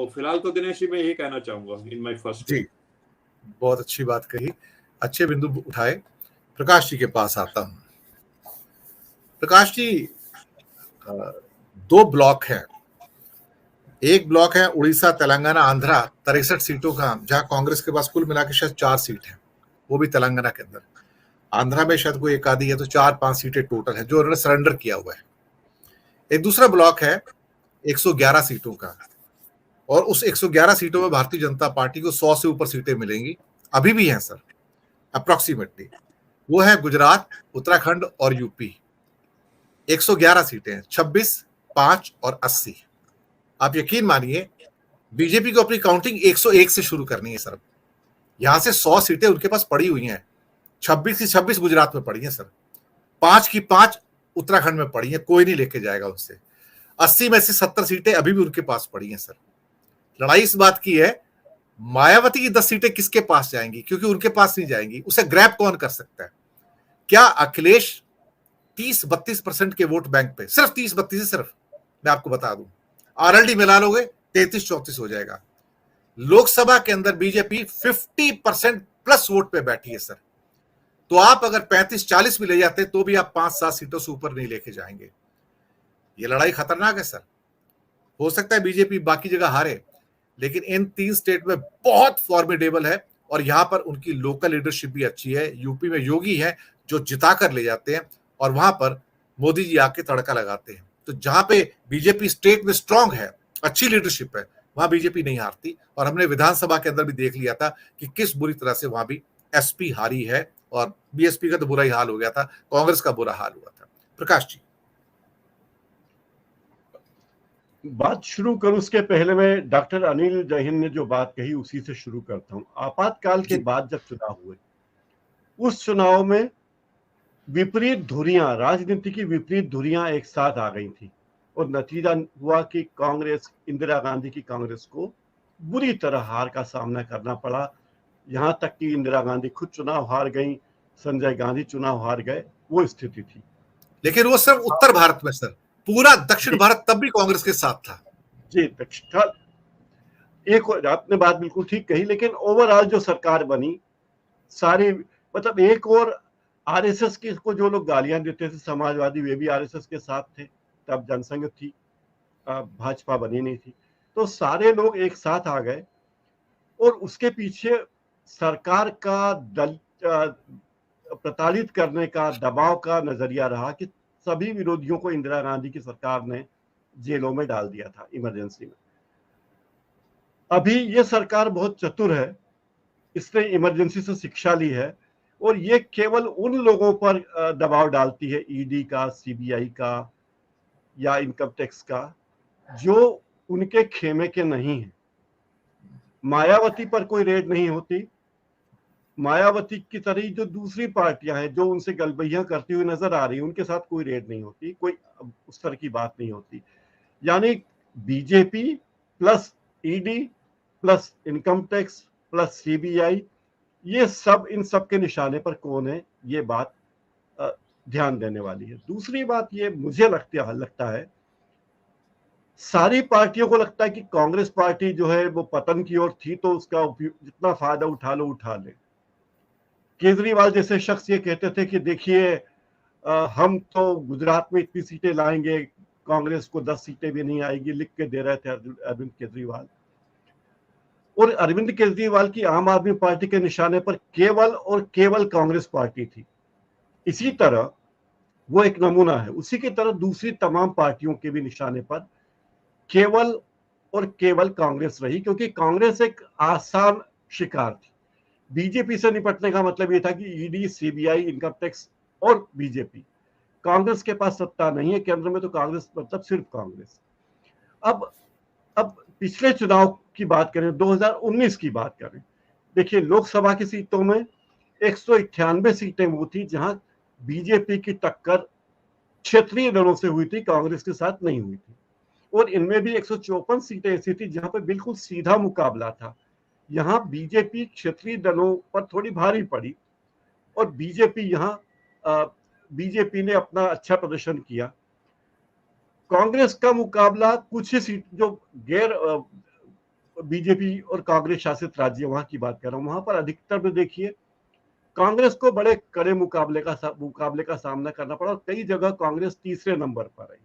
फिलहाल तो दिनेश जी मैं यही कहना चाहूंगा इन माय फर्स्ट। जी, बहुत अच्छी बात कही, अच्छे बिंदु उठाए। प्रकाश जी के पास आता हूं। प्रकाश जी, दो ब्लॉक हैं। एक ब्लॉक है उड़ीसा, तेलंगाना, आंध्रा, 63 सीटों का, जहां कांग्रेस के पास कुल मिला के शायद 4 सीट है, वो भी तेलंगाना के अंदर। आंध्रा में शायद कोई एक आधी है, तो 4-5 सीटें टोटल है जो उन्होंने सरेंडर किया हुआ है। एक दूसरा ब्लॉक है 111 सीटों का, और उस 111 सीटों में भारतीय जनता पार्टी को 100 से ऊपर सीटें मिलेंगी, अभी भी हैं सर, अप्रोक्सीमेटली। वो है गुजरात, उत्तराखंड और यूपी। 111 सीटें हैं, 26, 5 और 80। आप यकीन मानिए, बीजेपी को अपनी काउंटिंग 101 से शुरू करनी है सर। यहां से 100 सीटें उनके पास पड़ी हुई हैं। 26 की 26 गुजरात में पड़ी हैं सर, 5 की 5 उत्तराखंड में पड़ी हैं, कोई नहीं लेके जाएगा उससे। 80 में से 70 सीटें अभी भी उनके पास पड़ी हैं सर। लड़ाई इस बात की है, मायावती की 10 सीटें किसके पास जाएंगी, क्योंकि उनके पास नहीं जाएंगी। उसे ग्रैब कौन कर सकता है? क्या अखिलेश 30-32% के वोट बैंक पे, सिर्फ 30-32 सिर्फ, मैं आपको बता दूं, आरएलडी मिला लोगे 33-34 हो जाएगा। लोकसभा के अंदर बीजेपी 50% प्लस वोट पे बैठी है सर। तो आप अगर 35-40 भी ले जाते तो भी आप 5-7 सीटों से ऊपर नहीं लेके जाएंगे। ये लड़ाई खतरनाक है सर। हो सकता है बीजेपी बाकी जगह हारे, लेकिन इन 3 स्टेट में बहुत फॉर्मिडेबल है, और यहां पर उनकी लोकल लीडरशिप भी अच्छी है। यूपी में योगी है जो जिता कर ले जाते हैं, और वहां पर मोदी जी आके तड़का लगाते हैं। तो जहां पे बीजेपी स्टेट में स्ट्रांग है, अच्छी लीडरशिप है, वहां बीजेपी नहीं हारती। और हमने विधानसभा के अंदर भी देख लिया था कि किस बुरी तरह से वहां भी एसपी हारी है, और बीएसपी का तो बुरा ही हाल हो गया था, कांग्रेस का बुरा हाल हुआ था। प्रकाश जी, बात शुरू करूं उसके पहले मैं डॉक्टर अनिल जैन ने जो बात कही उसी से शुरू करता हूं। आपातकाल के बाद जब चुनाव हुए, उस चुनाव में विपरीत धुरियां, राजनीति की विपरीत धुरियां एक साथ आ गई थी, और नतीजा हुआ कि कांग्रेस, इंदिरा गांधी की कांग्रेस को बुरी तरह हार का सामना करना पड़ा। यहां तक कि इंदिरा गांधी खुद चुनाव हार गई, संजय गांधी चुनाव हार गए, वो स्थिति थी। लेकिन वो सिर्फ उत्तर भारत में सर, पूरा दक्षिण भारत तब भी कांग्रेस के साथ था। जी, दक्षिण, एक आपने बात बिल्कुल ठीक कही, लेकिन ओवरऑल जो सरकार बनी, सारी, मतलब एक और आरएसएस के को जो लोग गालियां देते थे समाजवादी, वे भी आरएसएस के साथ थे, तब जनसंघ थी, भाजपा बनी नहीं थी। तो सारे लोग एक साथ आ गए, और उसके पीछे सरकार का दल प्रताड़ित करने का, दबाव का नजरिया रहा कि सभी विरोधियों को इंदिरा गांधी की सरकार ने जेलों में डाल दिया था इमरजेंसी में। अभी ये सरकार बहुत चतुर है, इसने इमरजेंसी से शिक्षा ली है, और ये केवल उन लोगों पर दबाव डालती है, ईडी का, सीबीआई का या इनकम टैक्स का, जो उनके खेमे के नहीं है। मायावती पर कोई रेड नहीं होती। मायावती की तरह जो दूसरी पार्टियां हैं जो उनसे गलबैया करती हुई नजर आ रही, उनके साथ कोई रेड नहीं होती, कोई उस तरह की बात नहीं होती। यानी BJP plus ED plus income tax plus CBI, ये सब, इन सब के निशाने पर कौन है, ये बात ध्यान देने वाली है। दूसरी बात ये मुझे लगता है, सारी पार्टियों को लगता है कि कांग्रेस पार्टी जो है वो पतन की ओर थी, तो उसका जितना फायदा उठा लो उठा ले। केजरीवाल जैसे शख्स ये कहते थे कि देखिए, हम तो गुजरात में इतनी सीटें लाएंगे, कांग्रेस को 10 सीटें भी नहीं आएगी, लिख के दे रहे थे अरविंद केजरीवाल। और अरविंद केजरीवाल की आम आदमी पार्टी के निशाने पर केवल और केवल कांग्रेस पार्टी थी। इसी तरह वो एक नमूना है, उसी की तरह दूसरी तमाम पार्टियों के भी निशाने पर केवल और केवल कांग्रेस रही, क्योंकि कांग्रेस एक आसान शिकार थी। बीजेपी से निपटने का मतलब ये था कि ईडी, सीबीआई, इनकम टैक्स और बीजेपी। कांग्रेस के पास सत्ता नहीं है केंद्र में, तो कांग्रेस मतलब सिर्फ कांग्रेस। अब पिछले चुनाव की बात करें, 2019 की बात करें, देखिए लोकसभा की सीटों में 198 सीटें वो थी जहां बीजेपी की टक्कर क्षेत्रीय दलों से हुई थी, कांग्रेस के साथ नहीं हुई थी। और इनमें भी 154 सीटें ऐसी थी जहां पर बिल्कुल सीधा मुकाबला था। यहां बीजेपी क्षेत्रीय दलों पर थोड़ी भारी पड़ी, और बीजेपी ने अपना अच्छा प्रदर्शन किया। कांग्रेस का मुकाबला कुछ ही सीट, जो गैर बीजेपी और कांग्रेस शासित राज्य वहां की बात कर रहा हूं, वहां पर अधिकतर में देखिए कांग्रेस को बड़े कड़े मुकाबले का सामना करना पड़ा और कई जगह कांग्रेस तीसरे नंबर पर आई।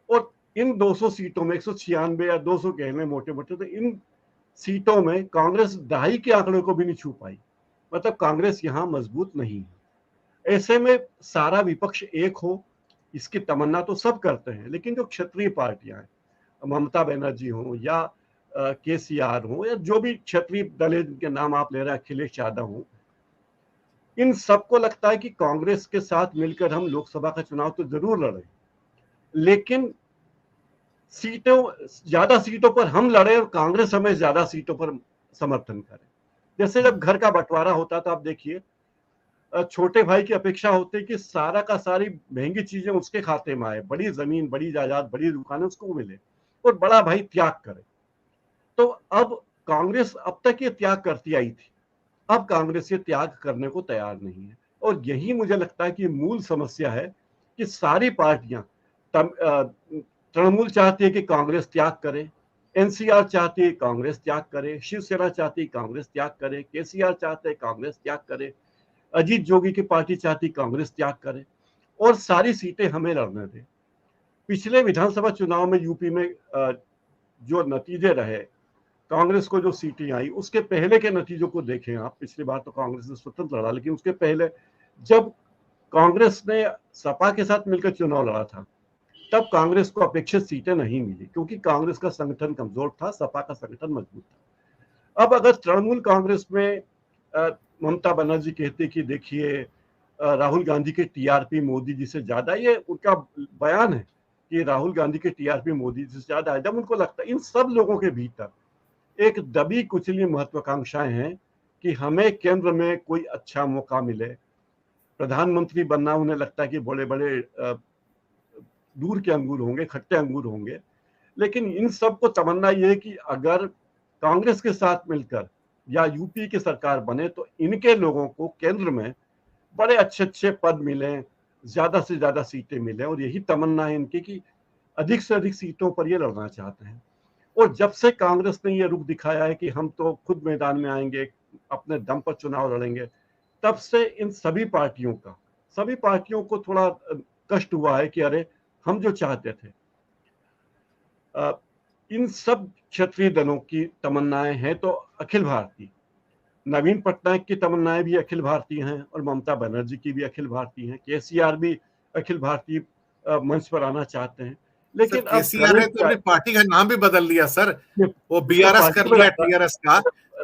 और इन 200 सीटों में 196 या 200 कह लें मोटे मोटे, तो इन सीटों में कांग्रेस दहाई के आंकड़े को भी नहीं छू पाई। मतलब कांग्रेस यहां मजबूत नहीं है। ऐसे में सारा विपक्ष एक हो इसकी तमन्ना तो सब करते हैं, लेकिन जो क्षेत्रीय पार्टियां हैं, ममता बनर्जी हो या केसीआर हो या जो भी क्षेत्रीय दल के नाम आप ले रहे हैं, अखिलेश यादव हो, इन सबको लगता है कि कांग्रेस के साथ मिलकर हम लोकसभा का चुनाव तो जरूर लड़े, लेकिन ज्यादा सीटों पर हम लड़े और कांग्रेस हमें ज्यादा सीटों पर समर्थन करे। जैसे जब घर का बंटवारा होता था, आप देखिए छोटे भाई की अपेक्षा होती है कि सारा का सारी महंगी चीजें उसके खाते में आए, बड़ी जमीन, बड़ी जायदाद, बड़ी दुकानें उसको मिले और बड़ा भाई त्याग करे। तो अब कांग्रेस अब तक ये त्याग करती आई थी, अब कांग्रेस ये त्याग करने को तैयार नहीं है। और यही मुझे लगता है कि मूल समस्या है कि सारी पार्टियां, तृणमूल चाहती है कि कांग्रेस त्याग करे, एनसीआर चाहती है कांग्रेस त्याग करे, शिवसेना चाहती है कांग्रेस त्याग करे, केसीआर चाहते हैं कांग्रेस त्याग करे, अजीत जोगी की पार्टी चाहती कांग्रेस त्याग करे और सारी सीटें हमें लड़ने दे। पिछले विधानसभा चुनाव में यूपी में जो नतीजे रहे, कांग्रेस को जो सीटें आई, उसके पहले के नतीजों को देखें आप। पिछली बार तो कांग्रेस ने स्वतंत्र लड़ा, लेकिन उसके पहले जब कांग्रेस ने सपा के साथ मिलकर चुनाव लड़ा था, तब कांग्रेस को अपेक्षित सीटें नहीं मिली, क्योंकि कांग्रेस का संगठन कमजोर था, सपा का संगठन मजबूत था। अब अगर तृणमूल कांग्रेस में ममता बनर्जी कहती कि देखिए राहुल गांधी के टीआरपी मोदी जी से ज्यादा, ये उनका बयान है कि राहुल गांधी के टीआरपी मोदी जी से ज्यादा है। जब उनको लगता है इन सब लोगों के भीतर एक दबी कुचली महत्वाकांक्षाएं हैं कि हमें केंद्र में कोई अच्छा मौका मिले, प्रधानमंत्री बनना उन्हें लगता है कि बड़े बड़े दूर के अंगूर होंगे, खट्टे अंगूर होंगे, लेकिन इन सब को तमन्ना यह है कि अगर कांग्रेस के साथ मिलकर या यूपी की सरकार बने तो इनके लोगों को केंद्र में बड़े अच्छे अच्छे पद मिले, ज्यादा से ज्यादा सीटें मिले, और यही तमन्ना है इनकी कि अधिक से अधिक सीटों पर ये लड़ना चाहते हैं। और जब से कांग्रेस ने ये रुख दिखाया है कि हम तो खुद मैदान में आएंगे, अपने दम पर चुनाव लड़ेंगे, तब से इन सभी पार्टियों को थोड़ा कष्ट हुआ है कि अरे हम जो चाहते थे, इन सब क्षेत्रीय दलों की तमन्नाएं हैं तो अखिल भारतीय, नवीन पटनायक की तमन्नाएं भी अखिल भारतीय हैं और ममता बनर्जी की भी अखिल भारतीय हैं, केसीआर भी अखिल भारतीय मंच पर आना चाहते हैं। लेकिन अब केसीआर ने तो अपनी पार्टी का नाम भी बदल लिया सर, वो बीआरएस कर लिया टीआरएस का,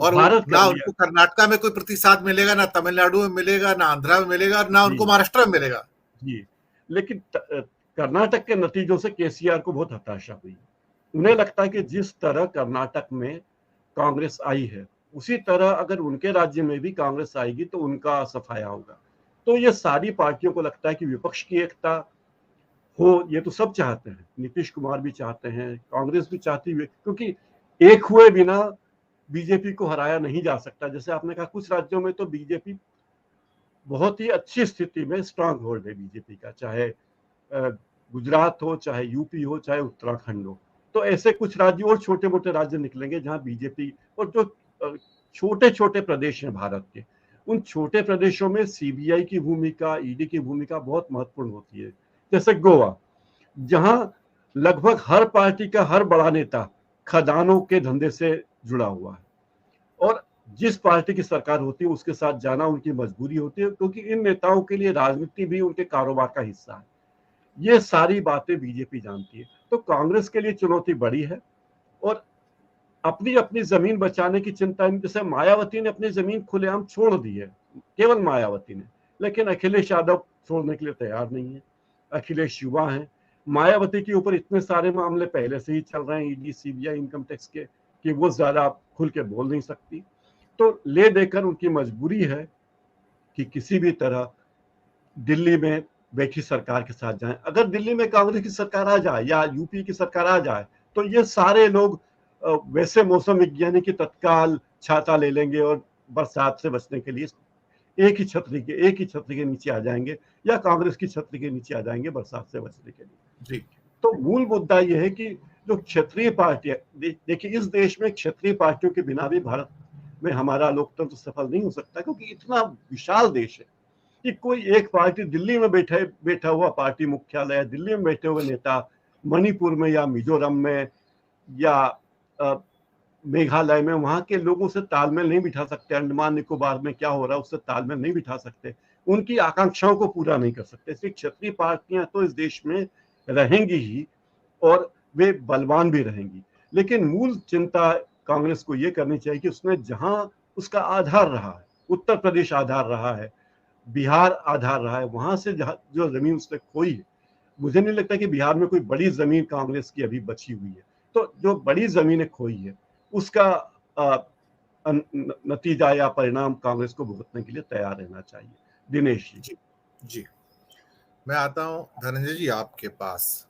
और ना उनको कर्नाटक में कोई प्रतिशत मिलेगा, ना तमिलनाडु में मिलेगा, ना आंध्रा में मिलेगा, ना उनको महाराष्ट्र में मिलेगा जी। लेकिन कर्नाटक के नतीजों से केसीआर को बहुत हताशा हुई। उन्हें लगता है कि जिस तरह कर्नाटक में कांग्रेस आई है, उसी तरह अगर उनके राज्य में भी कांग्रेस आएगी तो उनका सफाया होगा। तो ये सारी पार्टियों को लगता है कि विपक्ष की एकता हो, ये तो सब चाहते हैं, नीतीश कुमार भी चाहते हैं, कांग्रेस भी चाहती है, क्योंकि एक हुए बिना बीजेपी को हराया नहीं जा सकता। जैसे आपने कहा, कुछ राज्यों में तो बीजेपी बहुत ही अच्छी स्थिति में स्ट्रांग होल्ड है बीजेपी का, चाहे गुजरात हो, चाहे यूपी हो, चाहे उत्तराखंड हो। तो ऐसे कुछ राज्य और छोटे मोटे राज्य निकलेंगे जहां बीजेपी, और जो छोटे छोटे प्रदेश हैं भारत के, उन छोटे प्रदेशों में सीबीआई की भूमिका, ईडी की भूमिका बहुत महत्वपूर्ण होती है। जैसे गोवा, जहां लगभग हर पार्टी का हर बड़ा नेता खदानों के धंधे से जुड़ा हुआ है, और जिस पार्टी की सरकार होती है उसके साथ जाना उनकी मजबूरी होती है, क्योंकि इन नेताओं के लिए राजनीति भी उनके कारोबार का हिस्सा है। ये सारी बातें बीजेपी जानती है। तो कांग्रेस के लिए चुनौती बड़ी है, और अपनी अपनी जमीन बचाने की चिंता, जैसे मायावती ने अपनी जमीन खुलेआम छोड़ दी है, केवल मायावती ने, लेकिन अखिलेश यादव छोड़ने के लिए तैयार नहीं है। अखिलेश युवा हैं, मायावती के ऊपर इतने सारे मामले पहले से ही चल रहे हैं, ईडी, सीबीआई, इनकम टैक्स के, कि वो ज्यादा खुल के बोल नहीं सकती। तो ले देकर उनकी मजबूरी है कि किसी भी तरह दिल्ली में बैठी सरकार के साथ जाएं। अगर दिल्ली में कांग्रेस की सरकार आ जाए या यूपी की सरकार आ जाए तो ये सारे लोग वैसे मौसम विज्ञानी की तत्काल छाता ले लेंगे और बरसात से बचने के लिए एक ही छतरी के नीचे आ जाएंगे, या कांग्रेस की छतरी के नीचे आ जाएंगे बरसात से बचने के लिए। जी। तो मूल मुद्दा यह है कि जो क्षेत्रीय पार्टियां, देखिए इस देश में क्षेत्रीय पार्टियों के बिना भी भारत में हमारा लोकतंत्र सफल नहीं हो सकता, क्योंकि इतना विशाल देश है कि कोई एक पार्टी दिल्ली में बैठा हुआ पार्टी मुख्यालय, दिल्ली में बैठे हुए नेता मणिपुर में या मिजोरम में या मेघालय में वहां के लोगों से तालमेल नहीं बिठा सकते, अंडमान निकोबार में क्या हो रहा है उससे तालमेल नहीं बिठा सकते, उनकी आकांक्षाओं को पूरा नहीं कर सकते। इसलिए क्षेत्रीय पार्टियां तो इस देश में रहेंगी ही और वे बलवान भी रहेंगी, लेकिन मूल चिंता कांग्रेस को ये करनी चाहिए कि उसने जहां उसका आधार रहा है, उत्तर प्रदेश आधार रहा है, बिहार आधार रहा है, वहां से जो जमीन उसने खोई है, मुझे नहीं लगता कि बिहार में कोई बड़ी जमीन कांग्रेस की अभी बची हुई है। तो जो बड़ी जमीनें खोई है उसका नतीजा या परिणाम कांग्रेस को भुगतने के लिए तैयार रहना चाहिए। दिनेश जी। जी, मैं आता हूं धनंजय जी आपके पास।